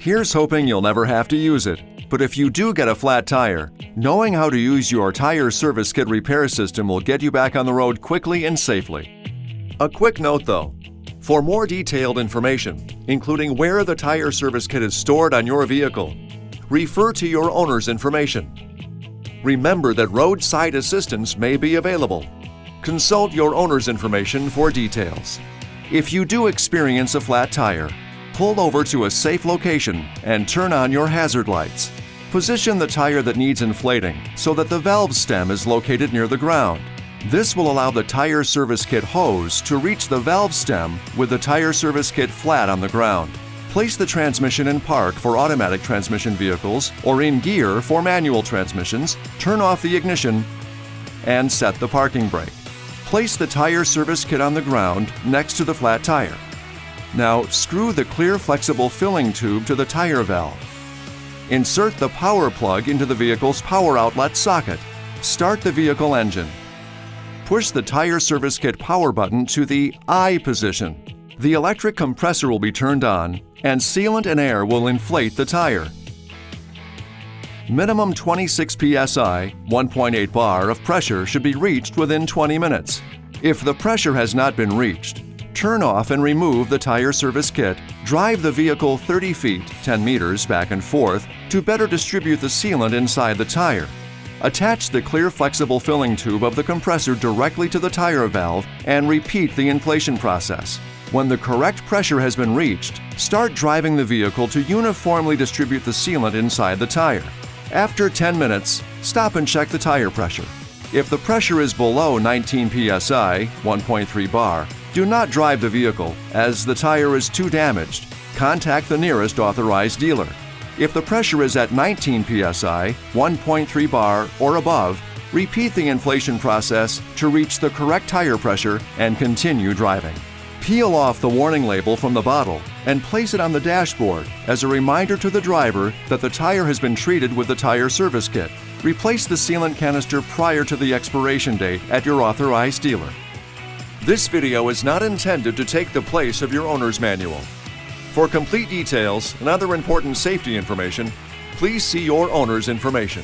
Here's hoping you'll never have to use it. But if you do get a flat tire, knowing how to use your tire service kit repair system will get you back on the road quickly and safely. A quick note though, for more detailed information, including where the tire service kit is stored on your vehicle, refer to your owner's information. Remember that roadside assistance may be available. Consult your owner's information for details. If you do experience a flat tire, pull over to a safe location and turn on your hazard lights. Position the tire that needs inflating so that the valve stem is located near the ground. This will allow the tire service kit hose to reach the valve stem with the tire service kit flat on the ground. Place the transmission in park for automatic transmission vehicles or in gear for manual transmissions, turn off the ignition, and set the parking brake. Place the tire service kit on the ground next to the flat tire. Now screw the clear flexible filling tube to the tire valve. Insert the power plug into the vehicle's power outlet socket. Start the vehicle engine. Push the tire service kit power button to the I position. The electric compressor will be turned on and sealant and air will inflate the tire. Minimum 26 psi, 1.8 bar of pressure should be reached within 20 minutes. If the pressure has not been reached, turn off and remove the tire service kit. Drive the vehicle 30 feet, 10 meters back and forth to better distribute the sealant inside the tire. Attach the clear flexible filling tube of the compressor directly to the tire valve and repeat the inflation process. When the correct pressure has been reached, start driving the vehicle to uniformly distribute the sealant inside the tire. After 10 minutes, stop and check the tire pressure. If the pressure is below 19 psi, 1.3 bar, do not drive the vehicle, as the tire is too damaged. Contact the nearest authorized dealer. If the pressure is at 19 psi, 1.3 bar or above, repeat the inflation process to reach the correct tire pressure and continue driving. Peel off the warning label from the bottle and place it on the dashboard as a reminder to the driver that the tire has been treated with the tire service kit. Replace the sealant canister prior to the expiration date at your authorized dealer. This video is not intended to take the place of your owner's manual. For complete details and other important safety information, please see your owner's information.